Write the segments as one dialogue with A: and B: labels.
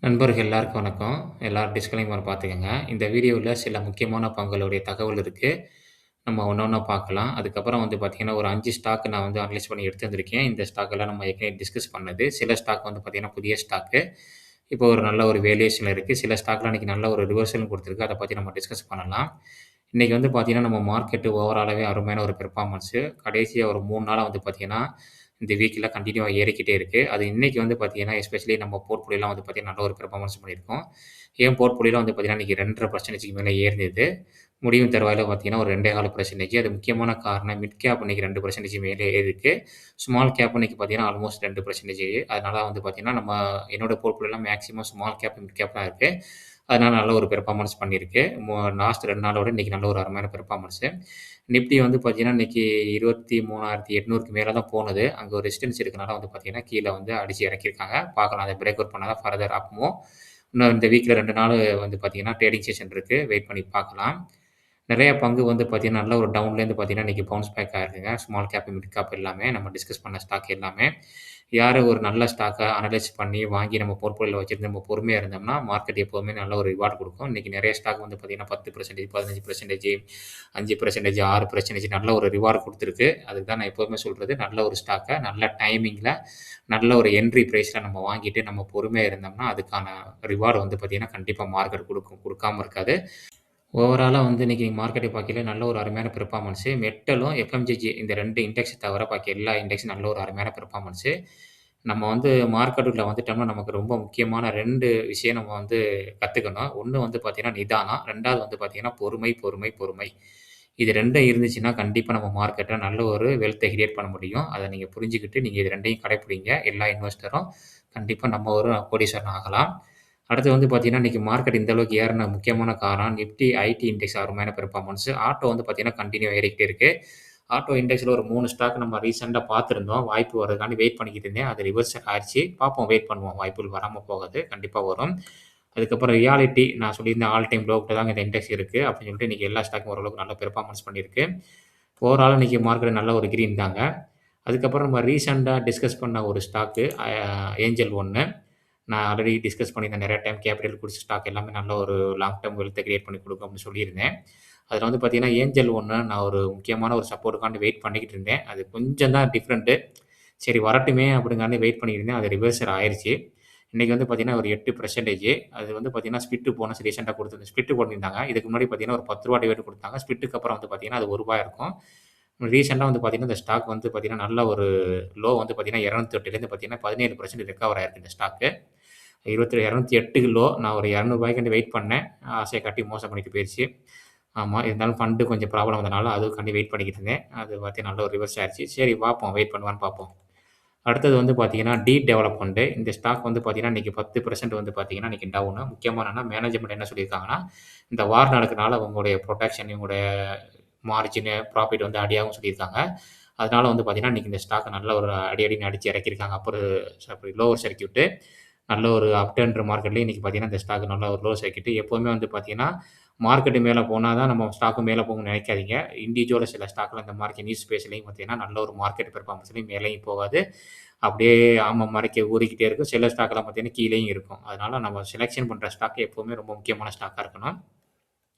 A: நண்பர்கள் எல்லாருக்கும் வணக்கம். எல்லாரும் டிஸ்க்ளைமர் பார்த்துக்கங்க. இந்த வீடியோல சில முக்கியமான பங்குகளுடைய தகவல் இருக்கு. நம்ம ஒண்ணா பார்க்கலாம். அதுக்கப்புறம் பார்த்தீங்கன்னா, ஒரு 5 ஸ்டாக் நான் அனலைஸ் பண்ணி எடுத்து வந்திருக்கேன். இந்த ஸ்டாக் எல்லாம் நம்ம ஏற்கனவே டிஸ்கஸ் பண்ணது. சில ஸ்டாக் பார்த்தீங்கன்னா, புதிய ஸ்டாக்கு. இப்போ ஒரு நல்ல ஒரு வேல்யூவேஷன்ல இருக்கு. சில ஸ்டாக்லாம் இன்னைக்கு நல்ல ஒரு ரிவர்சலும் குடுத்திருக்கு. அத பத்தி நம்ம டிஸ்கஸ் பண்ணலாம். இன்னைக்கு பார்த்தீங்கன்னா, நம்ம மார்க்கெட் ஓவராலாவே அருமையான ஒரு பெர்ஃபார்மன்ஸு. கடைசியா ஒரு 3 நாளா பார்த்தீங்கன்னா, இந்த வீக்ல கன்டினியூவா ஏறிக்கிட்டே இருக்கு. அது இன்னைக்கு பார்த்தீங்கன்னா, எஸ்பெஷலி நம்ம போர்ட்ஃபோலியோலாம் பார்த்தீங்கன்னா, நல்ல ஒரு பெர்ஃபார்மன்ஸ் பண்ணியிருக்கோம். என் போர்ட்ஃபோலியோல பார்த்தீங்கன்னா, இன்னைக்கு 2.5% மேல ஏறினது. முடியும் தருவாயில பார்த்தீங்கன்னா, ஒரு 2.25%. அது முக்கியமான காரணம் மிட் கேப் இன்னைக்கு 2% மேலே ஏறிருக்கு. ஸ்மால் கேப் இன்னைக்கு பார்த்தீங்கன்னா, ஆல்மோஸ்ட் 2%. அதனால பார்த்தீங்கன்னா, என்னோட போர்ட்ஃபோலியோலாம் maximum small cap, mid cap தான் இருக்கு. அதனால நல்ல ஒரு பெர்ஃபார்மன்ஸ் பண்ணியிருக்கு. லாஸ்ட் 2 நாளோட இன்னைக்கு நல்ல ஒரு அருமையான பெர்ஃபார்மன்ஸு. நிஃப்டி பார்த்தீங்கன்னா, இன்னைக்கு 23,800க்கு மேல தான் போனது. அங்க ஒரு ரெசிஸ்டன்ஸ் இருக்கனால பார்த்தீங்கன்னா, கீழ அடிச்சு இறக்கியிருக்காங்க. பார்க்கலாம் அத பிரேக் அவுட் பண்ணா தான் ஃபர்தர் அப் மூவ். இன்னும் இந்த வீக்ல 2 நாள் பார்த்தீங்கன்னா, ட்ரேடிங் செஷன் இருக்கு. வெயிட் பண்ணி பார்க்கலாம். நெறைய பங்கு பார்த்தீங்கன்னா, நல்ல ஒரு டவுன்லேருந்து பார்த்தீங்கன்னா, இன்னைக்கு பவுன்ஸ் பேக் ஆயிருக்குங்க. ஸ்மால் கேப், மிட் கேப் எல்லாமே நம்ம டிஸ்கஸ் பண்ண ஸ்டாக் எல்லாமே. யாரு ஒரு நல்ல ஸ்டாக்க அனலைஸ் பண்ணி வாங்கி நம்ம போர்ட்ஃபோலியோல வச்சிருந்து நம்ம பொறுமையா இருந்தோம்னா, மார்க்கெட் எப்பவுமே நல்ல ஒரு ரிவார்ட் குடுக்கும். இன்னைக்கு நெறைய ஸ்டாக் பார்த்தீங்கன்னா, 10%, 15%, 5%, 6% நல்ல ஒரு ரிவார்ட் குடுத்திருக்கு. அதுக்கு தான் நான் எப்பவுமே சொல்றது, நல்ல ஒரு ஸ்டாக்க நல்ல டைமிங்ல, நல்ல ஒரு என்ட்ரி பிரைஸ்ல நம்ம வாங்கிட்டு நம்ம பொறுமையா இருந்தோம்னா, அதுக்கான ரிவார்ட் பார்த்தீங்கன்னா, கண்டிப்பா மார்க்கெட் குடுக்கும். குடுக்காம இருக்காது. ஓவராலா இன்னைக்கு மார்க்கெட்ட பார்க்கையில நல்ல ஒரு அருமையான பெர்ஃபார்மன்ஸு. மெட்டலும், எஃப்எம்சிஜி இந்த 2 இண்டெக்ஸ் தவிர பாக்கி எல்லா இண்டெக்ஸும் நல்ல ஒரு அருமையான பெர்ஃபார்மன்ஸு. நம்ம மார்க்கெட்டுக்குள்ள வந்துட்டோம்னா, நமக்கு ரொம்ப முக்கியமான 2 விஷயம் நம்ம கத்துக்கணும். ஒண்ணு பார்த்தீங்கன்னா நிதானம். 2வது பார்த்தீங்கன்னா பொறுமை, பொறுமை, பொறுமை. இது 2ம் இருந்துச்சுன்னா, கண்டிப்பா நம்ம மார்க்கெட்ல நல்ல ஒரு வெல்த்த கிரியேட் பண்ண முடியும். அத நீங்க புரிஞ்சுகிட்டு, நீங்க இது 2யும் கடைப்பிடிங்க. எல்லா இன்வெஸ்டரும் கண்டிப்பா நம்ம ஒரு கோடீஸ்வரன் ஆகலாம். அடுத்து பார்த்தீங்கன்னா, இன்னைக்கு மார்க்கெட் இந்த அளவுக்கு ஏறுன முக்கியமான காரணம் நிஃப்டி ஐடி இண்டெக்ஸ் அருமையான பெர்ஃபார்மன்ஸ். ஆட்டோ பார்த்தீங்கன்னா, கன்டின்யூவா ஏறிக்கிட்டே இருக்கு. ஆட்டோ இண்டெக்ஸ்ல ஒரு 3 ஸ்டாக் நம்ம ரீசென்ட்டா பார்த்திருந்தோம். வாய்ப்பு வரதுக்காண்டி வெயிட் பண்ணிக்கிட்டு இருந்தேன். அது ரிவர்சல் ஆயிருச்சு. பார்ப்போம் வெயிட் பண்ணுவோம். வாய்ப்புகள் வராம போகாது. கண்டிப்பா வரும். அதுக்கப்புறம் ரியாலிட்டி நான் சொல்லியிருந்தேன் ஆல் டைம் லோ கிட்ட தாங்க இந்த இண்டெக்ஸ் இருக்கு. அப்படின்னு சொல்லிட்டு இன்னைக்கு எல்லா ஸ்டாக்கும் ஓரளவுக்கு நல்ல பெர்ஃபார்மன்ஸ் பண்ணியிருக்கு. ஓவராலா இன்னைக்கு மார்க்கெட் நல்ல ஒரு கிரீன் தாங்க. அதுக்கப்புறம் நம்ம ரீசென்ட்டா டிஸ்கஸ் பண்ண ஒரு ஸ்டாக்கு ஏஞ்சல் ஒன்னு. நான் ஆல்ரெடி டிஸ்கஸ் பண்ணியிருந்தேன் நெறைய டைம் கேபிட்டல் குட்ஸ் ஸ்டாக் எல்லாமே நல்ல ஒரு லாங் டெர்ம் வெல்த்த கிரியேட் பண்ணி குடுக்கும் அப்படின்னு சொல்லியிருந்தேன். அதில பார்த்தீங்கன்னா, ஏஞ்சல் ஒன்னு நான் ஒரு முக்கியமான ஒரு சப்போர்ட்டுக்காண்டி வெயிட் பண்ணிக்கிட்டு இருந்தேன். அது கொஞ்சம் தான் டிஃபரண்ட்டு. சரி வரட்டுமே அப்படிங்காண்டி வெயிட் பண்ணிட்டு இருந்தேன். அது ரிவர்சல் ஆயிருச்சு. இன்னைக்கு பார்த்தீங்கன்னா, ஒரு 8% அது பார்த்தீங்கன்னா, ஸ்பிட் போனஸ் ரீசென்ட்டா ஸ்பிட் போட்டிருந்தாங்க. இதுக்கு முன்னாடி பார்த்தீங்கன்னா, ஒரு ரூ. 10 டிவிடெண்ட் குடுத்தாங்க. ஸ்பிட்டுக்கு அப்புறம் பார்த்தீங்கன்னா, அது ரூ. 1 இருக்கும். ரீசென்ட்டா பார்த்தீங்கன்னா, இந்த ஸ்டாக் பார்த்தீங்கன்னா, நல்ல ஒரு லோ பார்த்தீங்கன்னா, 208லேருந்து பார்த்தீங்கன்னா, 17% ரெக்கவர் ஆயிருக்கு இந்த ஸ்டாக்கு. 208க்கு லோ. நான் ஒரு ரூ. 200க்காண்டி வெயிட் பண்ணேன். ஆசைய காட்டி மோசம் பண்ணிட்டு போயிருச்சு. ஆமா. இருந்தாலும் ஃபண்ட் கொஞ்சம் ப்ராப்ளம் வந்தனால அதுக்காண்டி வெயிட் பண்ணிக்கிட்டு இருந்தேன். அது பார்த்தீங்கன்னா, நல்ல ஒரு ரிவர்ஸ் ஆயிருச்சு. சரி பார்ப்போம். வெயிட் பண்ணுவான்னு பார்ப்போம். அடுத்தது பார்த்தீங்கன்னா, டெவலப்மெண்ட். இந்த ஸ்டாக் பார்த்தீங்கன்னா, இன்னைக்கு 10% பார்த்தீங்கன்னா, இன்னைக்கு டவுனு. முக்கியமா என்னன்னா, மேனேஜ்மென்ட் என்ன சொல்லியிருக்காங்கன்னா, இந்த வார் நடக்கனால உங்களுடைய புரொடக்ஷன், இவங்களுடைய மார்ஜினு, ப்ராஃபிட் அடியாகும்னு சொல்லியிருக்காங்க. அதனால பார்த்தீங்கன்னா, இன்னைக்கு இந்த ஸ்டாக்க நல்ல ஒரு அடி அடின்னு அடிச்சு இறக்கியிருக்காங்க. Lower circuit. நல்ல ஒரு அப் ட்ரெண்ட் மார்க்கெட்லயும் இன்னைக்கு பார்த்தீங்கன்னா, இந்த ஸ்டாக் நல்ல ஒரு லோ சர்க்யூட். எப்பவுமே பார்த்தீங்கன்னா, மார்க்கெட் மேல போனா தான் நம்ம ஸ்டாக்கும் மேல போகும்னு நினைக்காதீங்க. இண்டிவிஜுவலா சில ஸ்டாக்லாம் இந்த மார்க்கெட் நியூஸ் ஸ்பேஸ்லயும் பார்த்தீங்கன்னா, நல்ல ஒரு மார்க்கெட் பெர்ஃபார்மன்ஸ்லயும் மேலயும் போகாது. அப்படியே ஆம மறைக்க ஊறிக்கிட்டே இருக்கும். சில ஸ்டாக்லாம் பார்த்தீங்கன்னா, கீழயும் இருக்கும். அதனால நம்ம செலக்ஷன் பண்ற ஸ்டாக் எப்பவுமே ரொம்ப முக்கியமான ஸ்டாக்கா இருக்கணும்.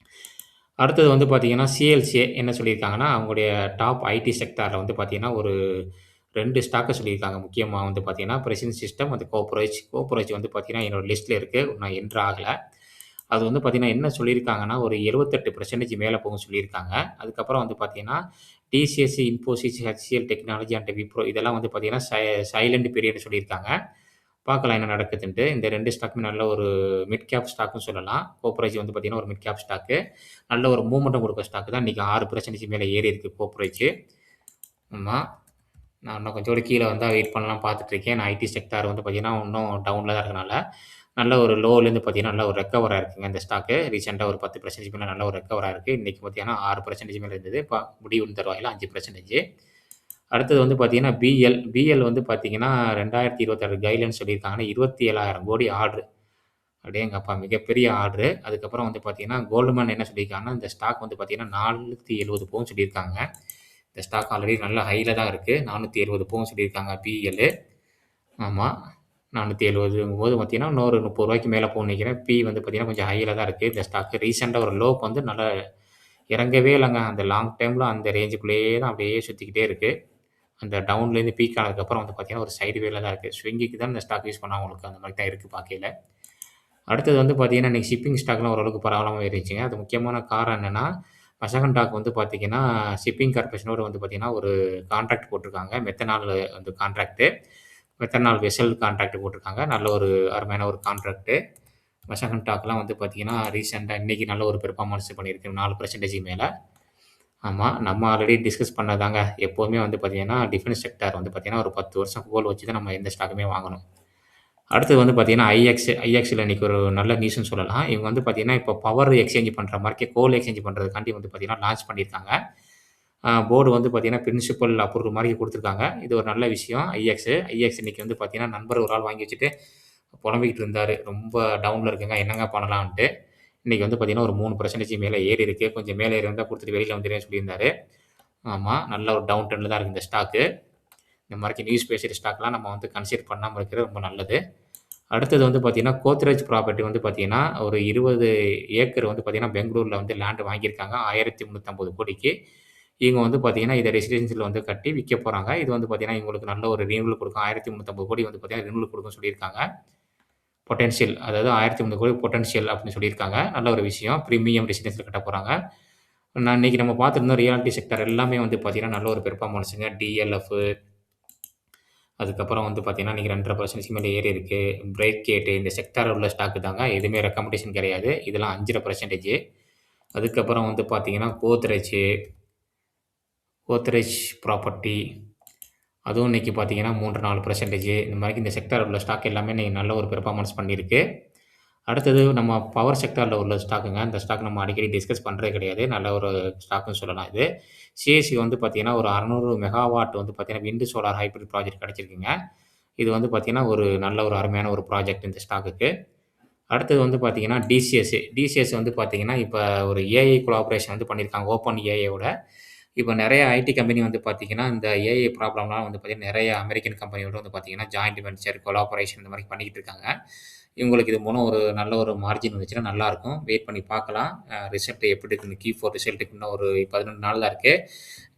A: அடுத்தது பார்த்தீங்கன்னா, சிஎல்சிஏ என்ன சொல்லியிருக்காங்கன்னா, அவங்களுடைய டாப் ஐடி செக்டார்ல பார்த்தீங்கன்னா, ஒரு 2 ஸ்டாக்க சொல்லியிருக்காங்க. முக்கியமா பார்த்தீங்கன்னா, பிரசிடென்ட் சிஸ்டம் கோப்ரோச். கோப்ரோச் பார்த்தீங்கன்னா, என்னோட லிஸ்ட்ல இருக்கு. நான் என்டர் ஆகல. அது பார்த்தீங்கன்னா, என்ன சொல்லியிருக்காங்கன்னா, ஒரு 78% மேல போகும்னு சொல்லியிருக்காங்க. அதுக்கப்புறம் பார்த்தீங்கன்னா, TCS, Infosys, HCL technology and Wipro இதெல்லாம் பார்த்தீங்கன்னா, சைலன்ட் பீரியட்ன்னு சொல்லியிருக்காங்க. பார்க்கலாம் என்ன நடக்குதுன்ட்டு. இந்த 2 ஸ்டாக்குமே நல்ல ஒரு மிட் கேப் ஸ்டாக்ன்னு சொல்லலாம். கோப்ரேஜ் பார்த்தீங்கன்னா, ஒரு மிட் கேப் ஸ்டாக்கு. நல்ல ஒரு மூவ்மெண்ட்டும் குடுக்குற ஸ்டாக் தான். இன்னைக்கு 6% மேல ஏறியிருக்கு கோப்ரேஜ். ஆமா. நான் இன்னும் கொஞ்சோண்டு கீழ வந்தா வெயிட் பண்ணலாம்னு பார்த்துட்டு இருக்கேன். நான் ஐடி செக்டார் பார்த்தீங்கன்னா, இன்னும் டவுன்ல தான் இருக்கனால, நல்ல ஒரு லோலேருந்து பார்த்தீங்கன்னா, நல்ல ஒரு ரெக்கவர் ஆயிருக்குங்க இந்த ஸ்டாக்கு. ரீசென்ட்டா ஒரு 10% மேல நல்ல ஒரு ரெக்கவர் ஆயிருக்கு. இன்னைக்கு பார்த்தீங்கன்னா, 6% மேல இருந்தது. முடிவு தருவாயில 5%. அடுத்தது பார்த்தீங்கன்னா, பிஎல். பிஎல் பார்த்தீங்கன்னா, 2026 கைட்லைன்ஸ் சொல்லியிருக்காங்கன்னா, 27,000 கோடி ஆர்டர். அடேங்கப்பா! மிகப்பெரிய ஆர்டரு. அதுக்கப்புறம் பார்த்தீங்கன்னா, கோல்ட்மேன் என்ன சொல்லியிருக்காங்கன்னா, இந்த ஸ்டாக் பார்த்தீங்கன்னா, 470 போகும்னு சொல்லியிருக்காங்க. இந்த ஸ்டாக் ஆல்ரெடி நல்ல ஹைல தான் இருக்கு. 470 போகும்னு சொல்லியிருக்காங்க பிஎல்லு. ஆமா. 470ங்கும்போது பார்த்தீங்கன்னா, இன்னொரு ரூ. 30க்கு மேல போகும்னு நெனைக்கிறேன். பி வந்து பார்த்தீங்கன்னா, கொஞ்சம் ஹைல தான் இருக்கு இந்த ஸ்டாக்கு. ரீசென்ட்டா ஒரு லோக்கு வந்து நல்லா இறங்கவே இல்லங்க. அந்த லாங் டேர்ம்ல அந்த ரேஞ்சுக்குள்ளேயே தான் அப்படியே சுத்திக்கிட்டே இருக்கு. அந்த டவுன்லேருந்து பீக் ஆனதுக்கப்புறம் வந்து பார்த்தீங்கன்னா, ஒரு சைடு வேல தான் இருக்கு. ஸ்விங்கிக்கு தான் இந்த ஸ்டாக் யூஸ் பண்ணுவாங்க உங்களுக்கு. அந்த மாரி தான் இருக்கு பார்க்கையில. அடுத்தது வந்து பார்த்தீங்கன்னா, இன்னைக்கு ஷிப்பிங் ஸ்டாக்லாம் ஓரளவுக்கு பரவால்லாம ஏறிடுச்சுங்க. அது முக்கியமான காரணம் என்னன்னா, மசகண்டாக் வந்து பார்த்தீங்கன்னா, ஷிப்பிங் கார்ப்பரேஷனோட வந்து பார்த்தீங்கன்னா, ஒரு கான்ட்ராக்ட் போட்டிருக்காங்க. மெத்தனால் வந்து கான்ட்ராக்ட்டு. மெத்தனால் வெசல் கான்ட்ராக்ட் போட்டிருக்காங்க. நல்ல ஒரு அருமையான ஒரு கான்ட்ராக்ட்டு. மசகண்டாக்லாம் வந்து பார்த்தீங்கன்னா, ரீசென்ட்டா இன்னைக்கு நல்ல ஒரு பெர்ஃபார்மன்ஸ் பண்ணியிருக்கு. 4% மேல. ஆமா. நம்ம ஆல்ரெடி டிஸ்கஸ் பண்ணதாங்க. எப்பவுமே வந்து பார்த்தீங்கன்னா, டிஃபென்ஸ் செக்டார் வந்து பார்த்தீங்கன்னா, ஒரு 10 வருஷம் கோல் வச்சு தான் நம்ம எந்த ஸ்டாக்குமே வாங்கணும். அடுத்தது வந்து பார்த்தீங்கன்னா, ஐஎக்ஸ்ல இன்னைக்கு ஒரு நல்ல நியூஸ்ன்னு சொல்லலாம். இவங்க வந்து பார்த்தீங்கன்னா, இப்போ பவர் எக்ஸ்சேஞ்ச் பண்ற மாரிக்கே கோல் எக்ஸ்சேஞ்ச் பண்றதுக்காண்டி வந்து பார்த்தீங்கன்னா, லான்ச் பண்ணியிருக்காங்க. போர்டு வந்து பார்த்தீங்கன்னா, பிரின்சிபல் அப்ரூவல் மாரி குடுத்துருக்காங்க. இது ஒரு நல்ல விஷயம். ஐஎக்ஸ் இன்னைக்கு வந்து பார்த்தீங்கன்னா, நண்பர் ஒரு ஆள் வாங்கி வச்சுட்டு புலம்பிக்கிட்டு இருந்தாரு. ரொம்ப டவுன்ல இருக்குங்க. என்னங்க பண்ணலான்ட்டு. இன்னைக்கு வந்து பார்த்தீங்கன்னா, ஒரு 3% மேல ஏறி இருக்கு. கொஞ்சம் மேல ஏறி இருந்தா குடுத்துட்டு வெளியில வந்துருவேன்னு சொல்லியிருந்தாரு. ஆமா. நல்ல ஒரு டவுன் ட்ரெண்ட்ல தான் இருக்கு இந்த ஸ்டாக்கு. இந்த மாரிக்கு நியூஸ் பேஸ்டு ஸ்டாக்லாம் நம்ம வந்து கன்சிடர் பண்ணாம இருக்கிறது ரொம்ப நல்லது. அடுத்தது வந்து பார்த்தீங்கன்னா, கோத்ரேஜ் ப்ராப்பர்ட்டி வந்து பார்த்தீங்கன்னா, ஒரு 20 ஏக்கர் வந்து பார்த்தீங்கன்னா, பெங்களூர்ல வந்து லேண்ட் வாங்கியிருக்காங்க. 1350 கோடிக்கு. இவங்க வந்து பார்த்தீங்கன்னா, இத ரெசிடென்ஷியல் வந்து கட்டி விக்க போறாங்க. இது வந்து பார்த்தீங்கன்னா, இவங்களுக்கு நல்ல ஒரு ரினிவல் குடுக்கும். 1350 கோடி வந்து பார்த்தீங்கன்னா, ரினிவல் குடுக்கும்னு சொல்லியிருக்காங்க. பொட்டன்ஷியல் அதாவது 1350 கோடி பொட்டன்ஷியல் அப்படின்னு சொல்லியிருக்காங்க. நல்ல ஒரு விஷயம். பிரீமியம் ரெசிடென்ஷியல் கட்டப் போறாங்க. இன்னைக்கு நம்ம பார்த்திருந்தோம் ரியாலிட்டி செக்டார் எல்லாமே வந்து பார்த்தீங்கன்னா, நல்ல ஒரு பெர்ஃபார்மன்ஸுங்க. டிஎல்எஃப் அதுக்கப்புறம் வந்து பார்த்தீங்கன்னா, இன்னைக்கு 2.5% மேல ஏறி இருக்கு. பிரேக் கேட் இந்த செக்டார்ல உள்ள ஸ்டாக் தாங்க. எதுவுமே ரெக்கமெண்டேஷன் கிடையாது. இதெல்லாம் 5.5% அதுக்கப்புறம் வந்து பார்த்தீங்கன்னா, கோத்ரேஜ் ப்ராப்பர்ட்டி அதுவும் இன்னைக்கு பார்த்தீங்கன்னா 3, 4% இந்த மாரி இந்த செக்டார்ல உள்ள ஸ்டாக் எல்லாமே இன்னைக்கு நல்ல ஒரு பெர்ஃபார்மன்ஸ் பண்ணியிருக்கு. அடுத்தது நம்ம பவர் செக்டார்ல உள்ள ஸ்டாக்குங்க. இந்த ஸ்டாக் நம்ம அடிக்கடி டிஸ்கஸ் பண்றதே கிடையாது. நல்ல ஒரு ஸ்டாக்ன்னு சொல்லலாம் இது. சிஎஸ்சி வந்து பார்த்தீங்கன்னா, ஒரு 600 மெகாவாட் வந்து பார்த்தீங்கன்னா, விண்ட் சோலார் ஹைபிரிட் ப்ராஜெக்ட் கிடைச்சிருக்குங்க. இது வந்து பார்த்தீங்கன்னா, ஒரு நல்ல ஒரு அருமையான ஒரு ப்ராஜெக்ட் இந்த ஸ்டாக்குக்கு. அடுத்தது வந்து பார்த்தீங்கன்னா, டிசிஎஸ் வந்து பார்த்தீங்கன்னா, இப்ப ஒரு ஏஐ கொலாபரேஷன் வந்து பண்ணியிருக்காங்க. ஓப்பன் ஏஐயோட. இப்ப நெறைய ஐடி கம்பெனி வந்து பார்த்தீங்கன்னா, இந்த ஏஐ ப்ராப்ளம்லாம் வந்து பார்த்தீங்கன்னா, நெறைய அமெரிக்கன் கம்பெனியோட வந்து பார்த்தீங்கன்னா, ஜாயிண்ட் வென்ச்சர், கொலாபரேஷன் இந்த மாரி பண்ணிக்கிட்டு இருக்காங்க. இவங்களுக்கு இது மூலம் ஒரு நல்ல ஒரு மார்ஜின் வந்துச்சுன்னா நல்லாருக்கும். வெயிட் பண்ணி பார்க்கலாம். ரிசல்ட் எப்படி இருக்குன்னு Q4 ரிசல்ட்டுக்கு இன்னும் ஒரு 18 நாள் தான் இருக்கு.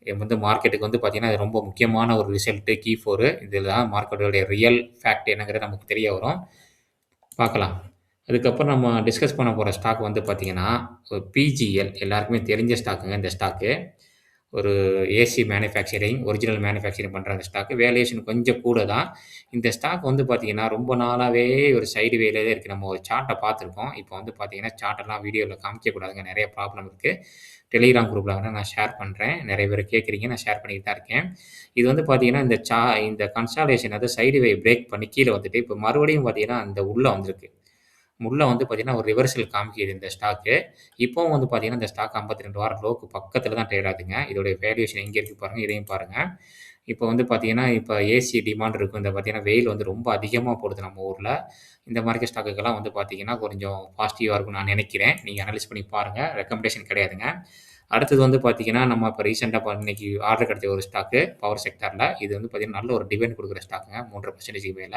A: இது வந்து மார்க்கெட்டுக்கு வந்து பார்த்தீங்கன்னா, இது ரொம்ப முக்கியமான ஒரு ரிசல்ட் Q4 இதில தான் மார்க்கெட்டோட ரியல் ஃபேக்ட் என்னங்கிறது நமக்கு தெரிய வரும். பார்க்கலாம். அதுக்கப்புறம் நம்ம டிஸ்கஸ் பண்ண போற ஸ்டாக் வந்து பார்த்தீங்கன்னா, ஒரு பிஜிஎல் எல்லாருக்குமே தெரிஞ்ச ஸ்டாக்குங்க இந்த ஸ்டாக்கு. ஒரு ஏசி மேனுஃபேக்சரிங், ஒரிஜினல் மேனுஃபேக்சரிங் பண்ற அந்த ஸ்டாக்கு. வேல்யூவேஷன் கொஞ்சம் கூட தான். இந்த ஸ்டாக் வந்து பார்த்தீங்கன்னா, ரொம்ப நாளாவே ஒரு சைடு வேல தான் இருக்கு. நம்ம ஒரு சார்ட்ட பார்த்துருக்கோம். இப்போ வந்து பார்த்தீங்கன்னா, சார்ட்டெல்லாம் வீடியோல காமிக்கக்கூடாதுங்க. நெறைய ப்ராப்ளம் இருக்கு. டெலிகிராம் குரூப்ல வேணா நான் ஷேர் பண்றேன். நெறைய பேர் கேட்குறீங்க. நான் ஷேர் பண்ணிட்டு தான் இருக்கேன். இது வந்து பார்த்தீங்கன்னா, இந்த கன்சாலிடேஷன் அதாவது சைடு வே பிரேக் பண்ணி கீழ வந்துட்டு, இப்போ மறுபடியும் பார்த்தீங்கன்னா, அந்த உள்ள வந்திருக்கு. உள்ள வந்து பார்த்தீங்கன்னா, ஒரு ரிவர்சல் காமிக்குது இந்த ஸ்டாக்கு. இப்பவும் வந்து பார்த்தீங்கன்னா, இந்த ஸ்டாக் 52 வார லோக்கு பக்கத்தில தான் ட்ரேட் ஆகுதுங்க. இதோடைய வேல்யூவேஷன் எங்க இருக்கு பாருங்க. இதையும் பாருங்க. இப்போ வந்து பார்த்தீங்கன்னா, இப்ப ஏசி டிமாண்ட் இருக்கும். இந்த பார்த்தீங்கன்னா, வெயில் வந்து ரொம்ப அதிகமா போடுது நம்ம ஊர்ல. இந்த மார்க்கெட் ஸ்டாக்குக்கெல்லாம் வந்து பார்த்தீங்கன்னா, கொஞ்சம் பாசிட்டிவா இருக்கும்னு நான் நினைக்கிறேன். நீங்க அனலைஸ் பண்ணி பாருங்க. ரெக்கமெண்டேஷன் கிடையாதுங்க. அடுத்தது வந்து பார்த்தீங்கன்னா, நம்ம இப்ப ரீசென்ட்டா இன்னைக்கு ஆர்டர் கிடைச்ச ஒரு ஸ்டாக்கு பவர் செக்டார்ல. இது வந்து பார்த்தீங்கன்னா, நல்ல ஒரு டிவிடெண்ட் குடுக்குற ஸ்டாக்குங்க. 3.5% மேல.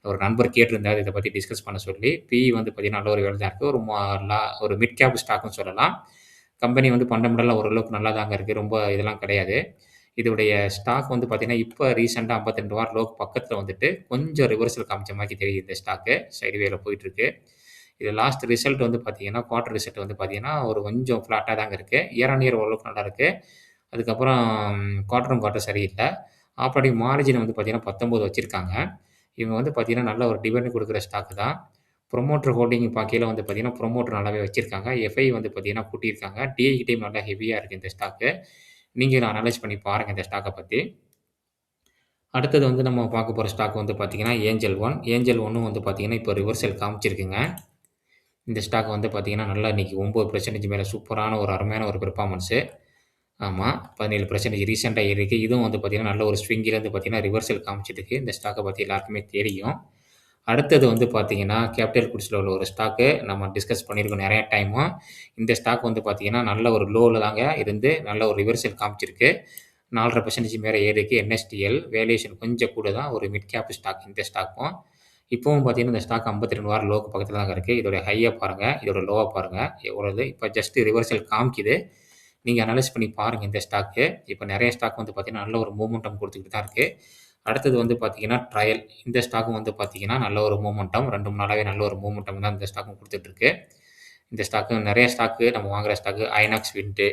A: ஒரு நண்பர் கேட்டிருந்தாரு இத பத்தி டிஸ்கஸ் பண்ண சொல்லி. PE வந்து பார்த்தீங்கன்னா, நல்ல ஒரு வேல தான் இருக்கு. ஒரு ம லா ஒரு மிட் கேப் ஸ்டாக்ன்னு சொல்லலாம். கம்பெனி வந்து ஃபண்டமெண்டலா ஓரளவுக்கு நல்லா தாங்க இருக்கு. ரொம்ப இதெல்லாம் கிடையாது. இதோடைய ஸ்டாக் வந்து பார்த்தீங்கன்னா, இப்ப ரீசென்ட்டா 52 வார லோக்கு பக்கத்துல வந்துட்டு, கொஞ்சம் ரிவர்சல் காமிச்ச மாரி தெரியுது இந்த ஸ்டாக்கு. சைட்வேல போயிட்டுருக்கு. இது லாஸ்ட் ரிசல்ட் வந்து பார்த்தீங்கன்னா, குவார்ட்டர் ரிசல்ட் வந்து பார்த்தீங்கன்னா, ஒரு கொஞ்சம் ஃப்ளாட்டா தாங்க இருக்கு. இயர் ஆன் இயர் ஓரளவுக்கு நல்லா இருக்கு. அதுக்கப்புறம் குவார்ட்டர் ஆன் குவார்ட்டர் சரியில்ல. ஆப்பரேட்டிங் மார்ஜின் வந்து பார்த்தீங்கன்னா, 19 வச்சிருக்காங்க. இவங்க வந்து பார்த்தீங்கன்னா, நல்ல ஒரு டிவிடெண்ட் குடுக்குற ஸ்டாக் தான். புரமோட்டர் ஹோல்டிங் பார்க்கையில வந்து பார்த்தீங்கன்னா, புரமோட்டர் நல்லாவே வச்சிருக்காங்க. எஃப்ஐ வந்து பார்த்தீங்கன்னா கூட்டியிருக்காங்க. டிஐ டீம் நல்லா ஹெவியா இருக்கு இந்த ஸ்டாக்கு. நீங்களும் அனலைஸ் பண்ணி பாருங்க இந்த ஸ்டாக்க பத்தி. அடுத்தது வந்து நம்ம பார்க்க போற ஸ்டாக் வந்து பார்த்தீங்கன்னா, ஏஞ்சல் ஒன். ஏஞ்சல் ஒன்னும் வந்து பார்த்தீங்கன்னா, இப்போ ரிவர்சல் காமிச்சிருக்குங்க. இந்த ஸ்டாக் வந்து பார்த்தீங்கன்னா, நல்லா இன்னைக்கு 9% மேல சூப்பரான ஒரு அருமையான ஒரு பெர்ஃபார்மன்ஸு. ஆமா. 17% ரீசென்ட்டா ஏறிருக்கு. இதுவும் வந்து பார்த்தீங்கன்னா, நல்ல ஒரு ஸ்விங்கிலேருந்து பார்த்தீங்கன்னா, ரிவர்சல் காமிச்சிருக்கு. இந்த ஸ்டாக்க பத்தி எல்லாருக்குமே தெரியும். அடுத்தது வந்து பார்த்தீங்கன்னா, கேபிட்டல் குட்ஸ்ல உள்ள ஒரு ஸ்டாக்கு நம்ம டிஸ்கஸ் பண்ணியிருக்கோம் நெறைய டைமு. இந்த ஸ்டாக் வந்து பார்த்தீங்கன்னா, நல்ல ஒரு லோல தாங்க இருந்து நல்ல ஒரு ரிவர்சல் காமிச்சிருக்கு. 4.5% மேல ஏறிருக்கு. NSTL வேல்யூவேஷன் கொஞ்சம் கூட தான். ஒரு மிட் கேப் ஸ்டாக் இந்த ஸ்டாக்கும். இப்பவும் பார்த்தீங்கன்னா, இந்த ஸ்டாக் 52 வார லோக்கு பக்கத்தில தாங்க இருக்கு. இதோட ஹைய பாருங்க. இதோட லோவ பாருங்க. எவ்வளவு இப்ப ஜஸ்ட் ரிவர்சல் காமிக்குது. நீங்க அனலைஸ் பண்ணி பாருங்க இந்த ஸ்டாக்கு. இப்ப நெறைய ஸ்டாக் வந்து பார்த்தீங்கன்னா, நல்ல ஒரு மூவ்மென்டம் குடுத்துக்கிட்டு தான் இருக்கு. அடுத்தது வந்து பார்த்தீங்கன்னா, ட்ரையல். இந்த ஸ்டாக்கும் வந்து பார்த்தீங்கன்னா, நல்ல ஒரு மூவ்மென்டம் 2, 3 நாளாவே நல்ல ஒரு மூவ்மென்டம் தான் இந்த ஸ்டாக்கும் குடுத்துட்டு இருக்கு. இந்த ஸ்டாக்கு நெறைய ஸ்டாக்கு நம்ம வாங்குற stock INOX wind.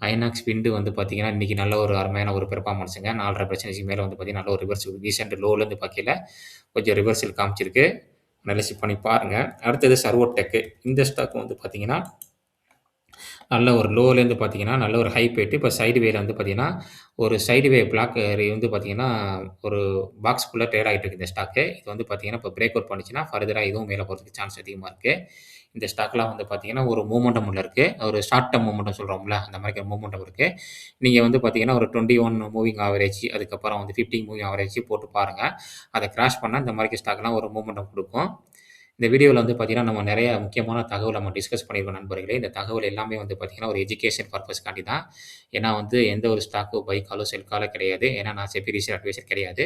A: INOX wind வந்து பார்த்தீங்கன்னா, இன்னைக்கு நல்ல ஒரு அருமையான ஒரு பெர்ஃபார்மன்ஸுங்க. 4.5% மேல வந்து பார்த்தீங்கன்னா, நல்ல ஒரு ரிவர்சல் ரீசென்ட் லோலருந்து பார்க்கையில கொஞ்சம் ரிவர்சல் காமிச்சிருக்கு. அனலைஸ் பண்ணி பாருங்க. அடுத்தது சர்வோடெக். இந்த ஸ்டாக் வந்து பார்த்தீங்கன்னா, நல்ல ஒரு லோலேருந்து பார்த்தீங்கன்னா, நல்ல ஒரு ஹை போயிட்டு, இப்ப சைடு வேல வந்து பார்த்தீங்கன்னா, ஒரு சைடு வே பிளாக் வந்து பார்த்தீங்கன்னா, ஒரு பாக்ஸ்க்குள்ள ட்ரேட் ஆயிட்டு இருக்கு இந்த ஸ்டாக்கு. இது வந்து பார்த்தீங்கன்னா, இப்ப பிரேக் அவுட் பண்ணுச்சுன்னா, ஃபர்தரா இதுவும் மேல போறதுக்கு சான்ஸ் அதிகமா இருக்கு. இந்த ஸ்டாக்லாம் வந்து பார்த்தீங்கன்னா, ஒரு மொமெண்டம் உள்ள இருக்கு. ஒரு ஷார்ட் டெர்ம் மொமெண்டம் சொல்றோம்ல, அந்த மாரி மொமெண்டம் இருக்கு. நீங்க வந்து பார்த்தீங்கன்னா, ஒரு 21 மூவிங் ஆவரேஜ் அதுக்கப்புறம் வந்து 15 மூவிங் ஆவரேஜ் போட்டு பாருங்க. அத கிராஸ் பண்ணா இந்த மாரி ஸ்டாக்லாம் ஒரு மொமெண்டம் குடுக்கும். இந்த வீடியோல வந்து பார்த்தீங்கன்னா, நம்ம நெறைய முக்கியமான தகவல் நம்ம டிஸ்கஸ் பண்ணியிருக்கோம் நண்பர்களே. இந்த தகவல் எல்லாமே வந்து பார்த்தீங்கன்னா, ஒரு எஜுகேஷன் பர்ப்பஸ்க்காண்டி தான். ஏன்னா வந்து எந்த ஒரு ஸ்டாக்கு பை காலோ, செல் காலோ கிடையாது. ஏன்னா நான் செபி ரிசர்ச் அட்வைசர் கிடையாது.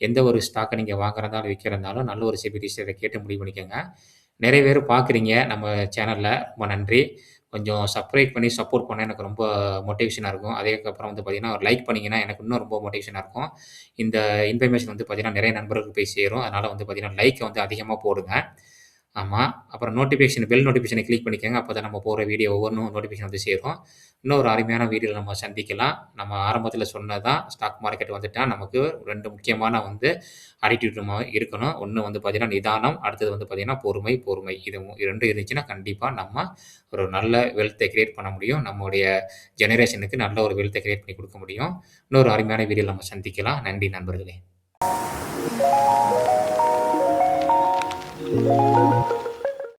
A: எந்த ஒரு ஸ்டாக்க நீங்க வாங்குறதாலும், விக்கிறதாலும் நல்ல ஒரு செபி ரிசர்ச்சர கேட்டு முடிவு பண்ணிக்கங்க. நெறைய பேர் பார்க்குறீங்க நம்ம சேனல்ல. ரொம்ப நன்றி. கொஞ்சம் சப்ஸ்கிரைப் பண்ணி சப்போர்ட் பண்ணா எனக்கு ரொம்ப மோட்டிவேஷனா இருக்கும். அதுக்கப்புறம் வந்து பார்த்தீங்கன்னா, ஒரு லைக் பண்ணீங்கன்னா, எனக்கு இன்னும் ரொம்ப மோட்டிவேஷனா இருக்கும். இந்த இன்ஃபர்மேஷன் வந்து பார்த்தீங்கன்னா, நெறைய நண்பர்களுக்கு போய் சேரும். அதனால வந்து பார்த்தீங்கன்னா, லைக்க வந்து அதிகமா போடுங்க. ஆமா. அப்புறம் நோட்டிஃபிகேஷன் பெல் நோட்டிஃபிகேஷன கிளிக் பண்ணிக்கங்க. அப்பதான் நம்ம போடுற வீடியோ ஒவ்வொன்னும் நோட்டிஃபிகேஷன் வந்து சேரும். இன்னொரு அருமையான வீடியோல நம்ம சந்திக்கலாம். நம்ம ஆரம்பத்தில சொன்னது தான் ஸ்டாக் மார்க்கெட் வந்துட்டா நமக்கு 2 முக்கியமான வந்து ஆட்டிட்யூட் நம்ம இருக்கணும். ஒண்ணு வந்து பார்த்தீங்கன்னா, நிதானம். அடுத்தது வந்து பார்த்தீங்கன்னா, பொறுமை. இது 2 இருந்துச்சுன்னா, கண்டிப்பா நம்ம ஒரு நல்ல வெல்த்த கிரியேட் பண்ண முடியும். நம்முடைய ஜெனரேஷனுக்கு நல்ல ஒரு வெல்த்த கிரியேட் பண்ணி குடுக்க முடியும். இன்னொரு அருமையான வீடியோல நம்ம சந்திக்கலாம். நன்றி நண்பர்களே!